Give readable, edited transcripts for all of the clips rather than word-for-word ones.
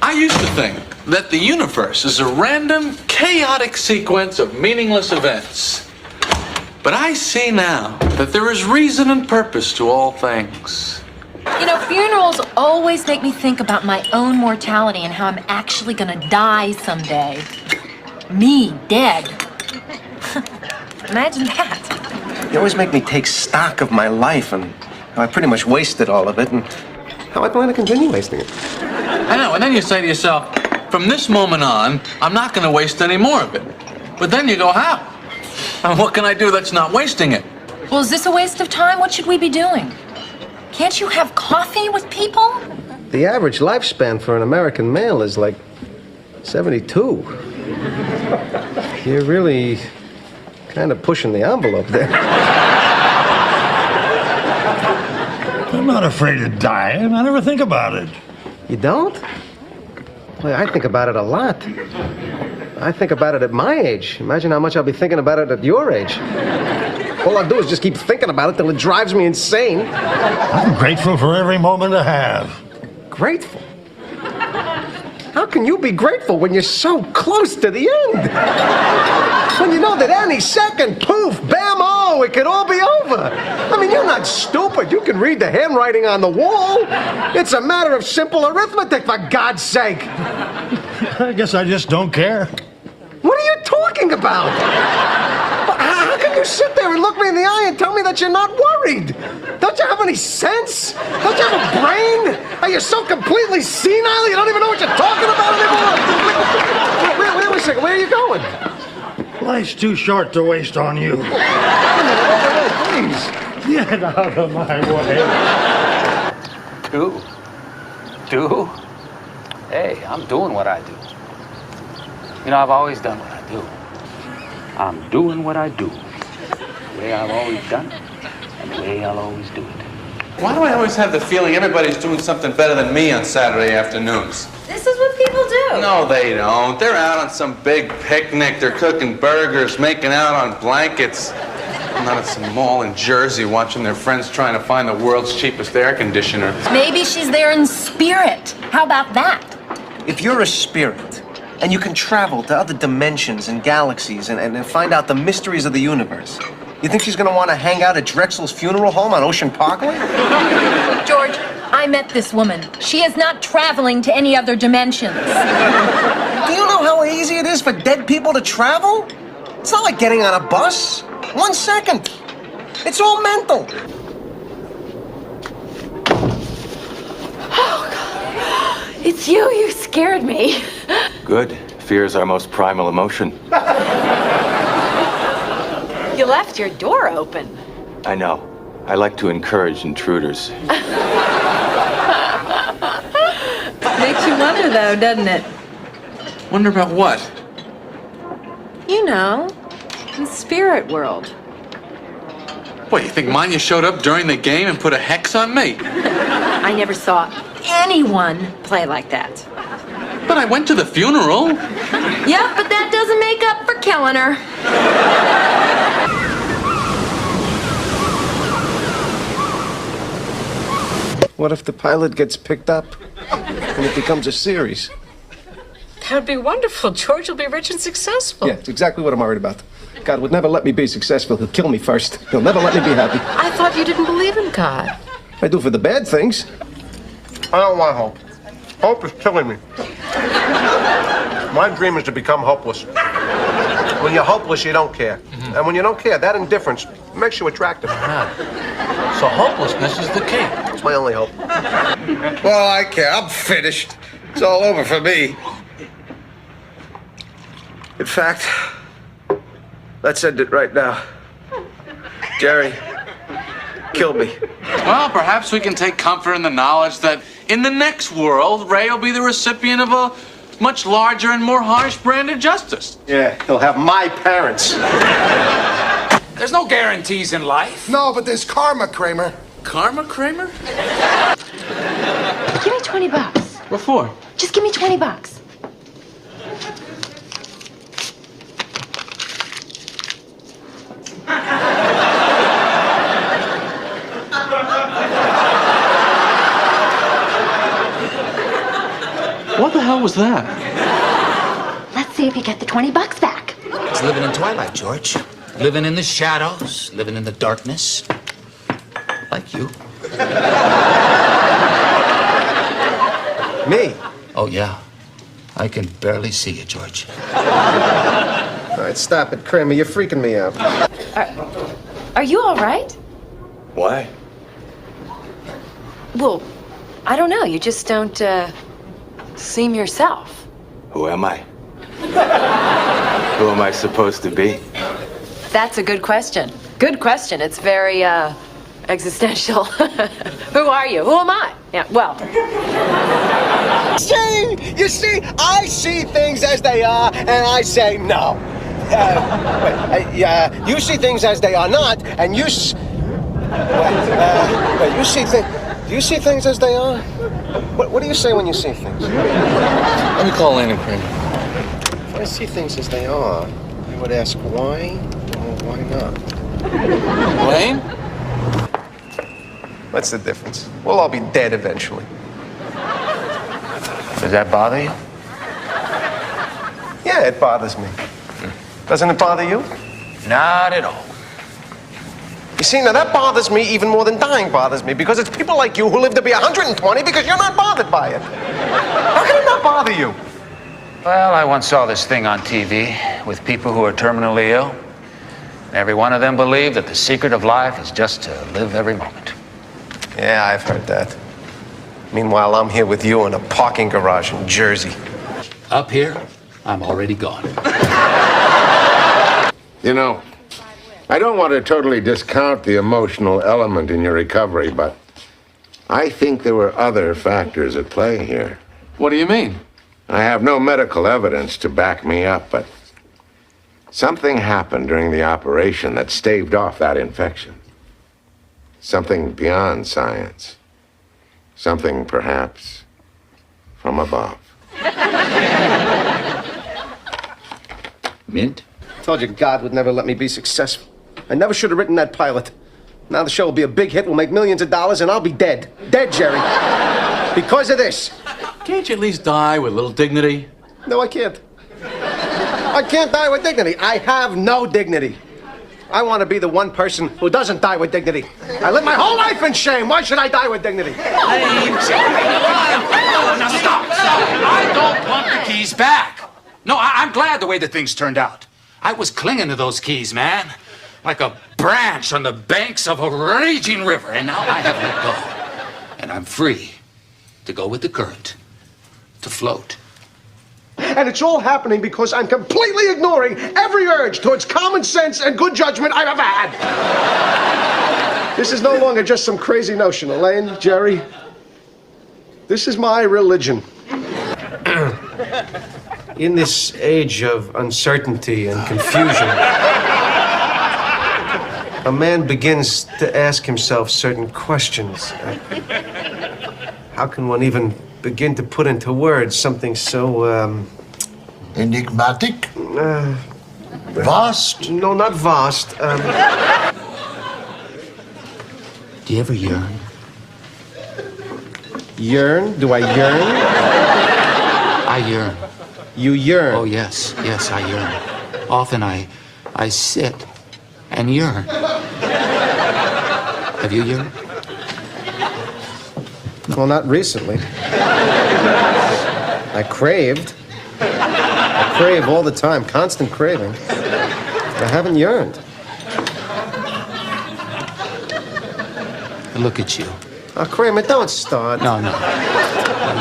I used to think that the universe is a random, chaotic sequence of meaningless events. But I see now that there is reason and purpose to all things. You know, funerals always make me think about my own mortality and how I'm actually gonna die someday. Me, dead. Imagine that. You always make me take stock of my life and how I pretty much wasted all of it and how I plan to continue wasting it. I know, and then you say to yourself, from this moment on, I'm not going to waste any more of it. But then you go, how? And what can I do that's not wasting it? Well, is this a waste of time? What should we be doing? Can't you have coffee with people? The average lifespan for an American male is like 72. You're really kind of pushing the envelope there. I'm not afraid of dying. I never think about it. You don't? Well, I think about it a lot. I think about it at my age. Imagine how much I'll be thinking about it at your age. All I do is just keep thinking about it till it drives me insane. I'm grateful for every moment I have. Grateful? How can you be grateful when you're so close to the end? When you know that any second, poof, bam-o, it could all be over. I mean, you're not stupid. You can read the handwriting on the wall. It's a matter of simple arithmetic, for God's sake. I guess I just don't care. What are you talking about? How can you sit there and look me in the eye and tell me that you're not worried? Don't you have any sense? Don't you have a brain? Are you so completely senile you don't even know what you're talking about anymore? Wait a second. Where are you going? Life's too short to waste on you. Please. Get out of my way. Do? Hey, I'm doing what I do. You know, I've always done what I do. I'm doing what I do. The way I've always done it, and the way I'll always do it. Why do I always have the feeling everybody's doing something better than me on Saturday afternoons? This is what people do. No, they don't. They're out on some big picnic. They're cooking burgers, making out on blankets. I'm not at some mall in Jersey watching their friends trying to find the world's cheapest air conditioner. Maybe she's there in spirit. How about that? If you're a spirit and you can travel to other dimensions and galaxies and find out the mysteries of the universe, you think she's going to want to hang out at Drexel's funeral home on Ocean Parkway? George, I met this woman. She is not traveling to any other dimensions. Do you know how easy it is for dead people to travel? It's not like getting on a bus. 1 second. It's all mental. Oh, God. It's you. You scared me. Good. Fear is our most primal emotion. You left your door open. I know. I like to encourage intruders. Makes you wonder, though, doesn't it? Wonder about what? You know, the spirit world. What, you think Manya showed up during the game and put a hex on me? I never saw anyone play like that. But I went to the funeral. Yep, but that doesn't make up for killing her. What if the pilot gets picked up and it becomes a series? That would be wonderful. George will be rich and successful. Yeah, it's exactly what I'm worried about. God would never let me be successful. He'll kill me first. He'll never let me be happy. I thought you didn't believe in God. I do for the bad things. I don't want hope. Hope is killing me. My dream is to become hopeless. When you're hopeless, you don't care. And when you don't care, that indifference makes you attractive. So hopelessness is the key. It's my only hope. Well, I care. I'm finished. It's all over for me. In fact, let's end it right now. Jerry, kill me. Well, perhaps we can take comfort in the knowledge that in the next world, Ray will be the recipient of a much larger and more harsh brand of justice. Yeah, he'll have my parents. There's no guarantees in life. No, but there's karma, Kramer. Karma, Kramer? Give me $20. What for? Just give me $20. What the hell was that? Let's see if you get the $20 back. It's living in twilight, George. Living in the shadows, living in the darkness. Like you. Me? Oh, yeah. I can barely see you, George. All right, stop it, Kramer. You're freaking me out. Are you all right? Why? Well, I don't know. You just don't, seem yourself. Who am I? Who am I supposed to be? That's a good question. Good question. It's very, existential. Who are you? Who am I? Yeah, well. You see, I see things as they are, and I say no. You see things as they are not, and you you see things. Do you see things as they are? What do you say when you see things? Let me call Lane and Kramer. If I see things as they are, I would ask why or why not. Lane? What's the difference? We'll all be dead eventually. Does that bother you? Yeah, it bothers me. Doesn't it bother you? Not at all. You see, now that bothers me even more than dying bothers me, because it's people like you who live to be 120 because you're not bothered by it. How can it not bother you? Well, I once saw this thing on TV with people who are terminally ill. Every one of them believed that the secret of life is just to live every moment. Yeah, I've heard that. Meanwhile, I'm here with you in a parking garage in Jersey. Up here, I'm already gone. You know, I don't want to totally discount the emotional element in your recovery, but I think there were other factors at play here. What do you mean? I have no medical evidence to back me up, but something happened during the operation that staved off that infection. Something beyond science. Something, perhaps, from above. Mint? I told you God would never let me be successful. I never should have written that pilot. Now the show will be a big hit, we'll make millions of dollars, and I'll be dead. Dead, Jerry. Because of this. Can't you at least die with a little dignity? No, I can't. I can't die with dignity. I have no dignity. I want to be the one person who doesn't die with dignity. I live my whole life in shame. Why should I die with dignity? Hey, Jerry, now stop. I don't want the keys back. No, I'm glad the way that things turned out. I was clinging to those keys, man. Like a branch on the banks of a raging river. And now I have let go. And I'm free to go with the current, to float. And it's all happening because I'm completely ignoring every urge towards common sense and good judgment I've ever had. This is no longer just some crazy notion, Elaine, Jerry. This is my religion. In this age of uncertainty and confusion, a man begins to ask himself certain questions. How can one even begin to put into words something so, Enigmatic? Vast? No, not vast. Do you ever yearn? Yearn? Do I yearn? I yearn. You yearn? Oh, yes, I yearn. Often I sit and yearn. Have you yearned? Well, not recently. I craved. I crave all the time, constant craving. I haven't yearned. Look at you. Oh, Kramer, don't start. No.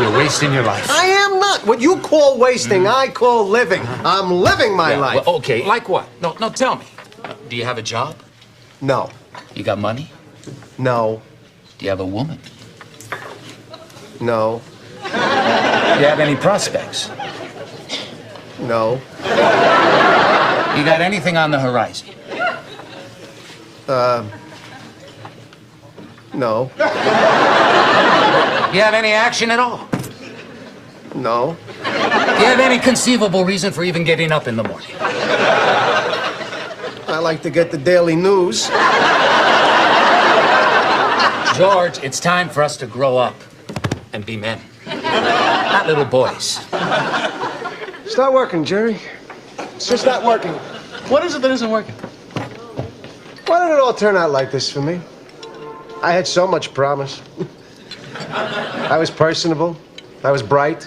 You're wasting your life. I am not. What you call wasting, I call living. I'm living my life. Well, okay, like what? No, tell me. Do you have a job? No. You got money? No. Do you have a woman? No. Do you have any prospects? No. You got anything on the horizon? No. Do you have any action at all? No. Do you have any conceivable reason for even getting up in the morning? I like to get the daily news. George, it's time for us to grow up and be men. not little boys. It's not working, Jerry. It's just not working. What is it that isn't working? Why did it all turn out like this for me? I had so much promise. I was personable. I was bright.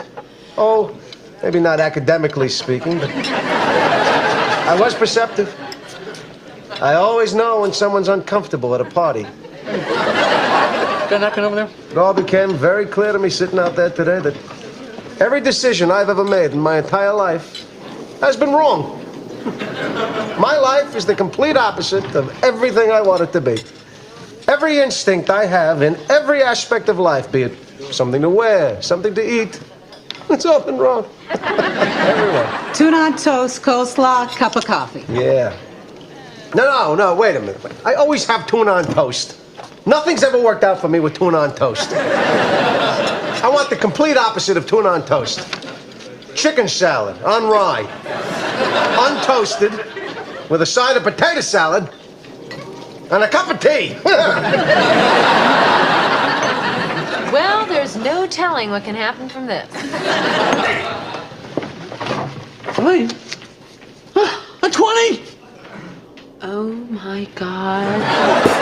Oh, maybe not academically speaking, but I was perceptive. I always know when someone's uncomfortable at a party. Got knocking over there? It all became very clear to me sitting out there today that every decision I've ever made in my entire life has been wrong. My life is the complete opposite of everything I want it to be. Every instinct I have in every aspect of life, be it something to wear, something to eat, it's all been wrong. Everywhere. Tuna on toast, coleslaw, cup of coffee. Yeah. No, wait a minute. I always have tuna on toast. Nothing's ever worked out for me with tuna on toast. I want the complete opposite of tuna on toast. Chicken salad on rye, untoasted, with a side of potato salad and a cup of tea. Well, there's no telling what can happen from this. Wait. A 20? Oh my God.